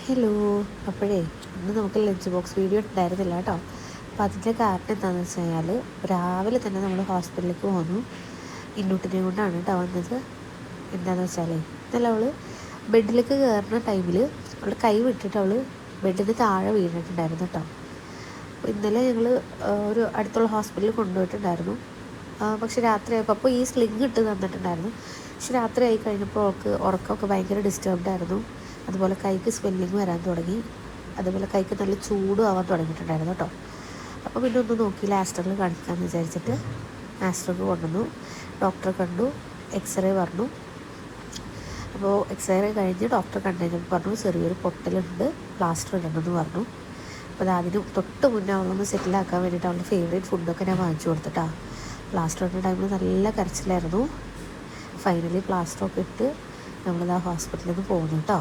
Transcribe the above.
Hello. അപ്പോഴേ ഇന്ന് നമുക്ക് ലഞ്ച് ബോക്സ് വീഡിയോ ഉണ്ടായിരുന്നില്ല കേട്ടോ. അപ്പോൾ അതിൻ്റെ കാരണം എന്താണെന്ന് വെച്ച് കഴിഞ്ഞാൽ രാവിലെ തന്നെ നമ്മൾ ഹോസ്പിറ്റലിലേക്ക് പോന്നു. ഇന്നൂട്ടിനെ കൊണ്ടാണ് കേട്ടോ വന്നത്. എന്താണെന്ന് വെച്ചാൽ ഇന്നലെ അവൾ ബെഡിലേക്ക് കയറുന്ന ടൈമിൽ അവളുടെ കൈ വിട്ടിട്ട് അവൾ ബെഡിന് താഴെ വീണിട്ടുണ്ടായിരുന്നു കേട്ടോ. അപ്പോൾ ഇന്നലെ ഞങ്ങൾ ഒരു അടുത്തുള്ള ഹോസ്പിറ്റലിൽ കൊണ്ടുപോയിട്ടുണ്ടായിരുന്നു. പക്ഷെ രാത്രിയായപ്പോൾ അപ്പോൾ ഈ സ്ലിങ് ഇട്ട് തന്നിട്ടുണ്ടായിരുന്നു. പക്ഷെ രാത്രി ആയി കഴിഞ്ഞപ്പോൾ അവൾക്ക് ഉറക്കമൊക്കെ ഭയങ്കര ഡിസ്റ്റർബ്ഡ് ആയിരുന്നു. അതുപോലെ കൈക്ക് സ്വെല്ലിങ് വരാൻ തുടങ്ങി. അതുപോലെ കൈക്ക് നല്ല ചൂടും ആവാൻ തുടങ്ങിയിട്ടുണ്ടായിരുന്നു കേട്ടോ. അപ്പോൾ പിന്നെ ഒന്നും നോക്കിയില്ല, ആസ്റ്ററിൽ കാണിക്കാമെന്ന് വിചാരിച്ചിട്ട് ആസ്റ്റർക്ക് കൊണ്ടുവന്നു. ഡോക്ടറെ കണ്ടു, എക്സ്റേ പറഞ്ഞു. അപ്പോൾ എക്സ്റേ കഴിഞ്ഞ് ഡോക്ടറെ കണ്ടു കഴിഞ്ഞപ്പോൾ പറഞ്ഞു ചെറിയൊരു പൊട്ടലുണ്ട്, പ്ലാസ്റ്റർ ഇടണമെന്ന് പറഞ്ഞു. അപ്പോൾ അതിന് തൊട്ട് മുന്നേ അവളൊന്ന് സെറ്റിലാക്കാൻ വേണ്ടിയിട്ട് അവളുടെ ഫേവറേറ്റ് ഫുഡൊക്കെ ഞാൻ വാങ്ങിച്ചു കൊടുത്തിട്ടാണ്. പ്ലാസ്റ്റർ ഇടുന്ന ടൈമിൽ നല്ല കരച്ചിലായിരുന്നു. ഫൈനലി പ്ലാസ്റ്ററൊക്കെ ഇട്ട് നമ്മളിത് ആ ഹോസ്പിറ്റലിൽ നിന്ന് പോകുന്നു കേട്ടോ.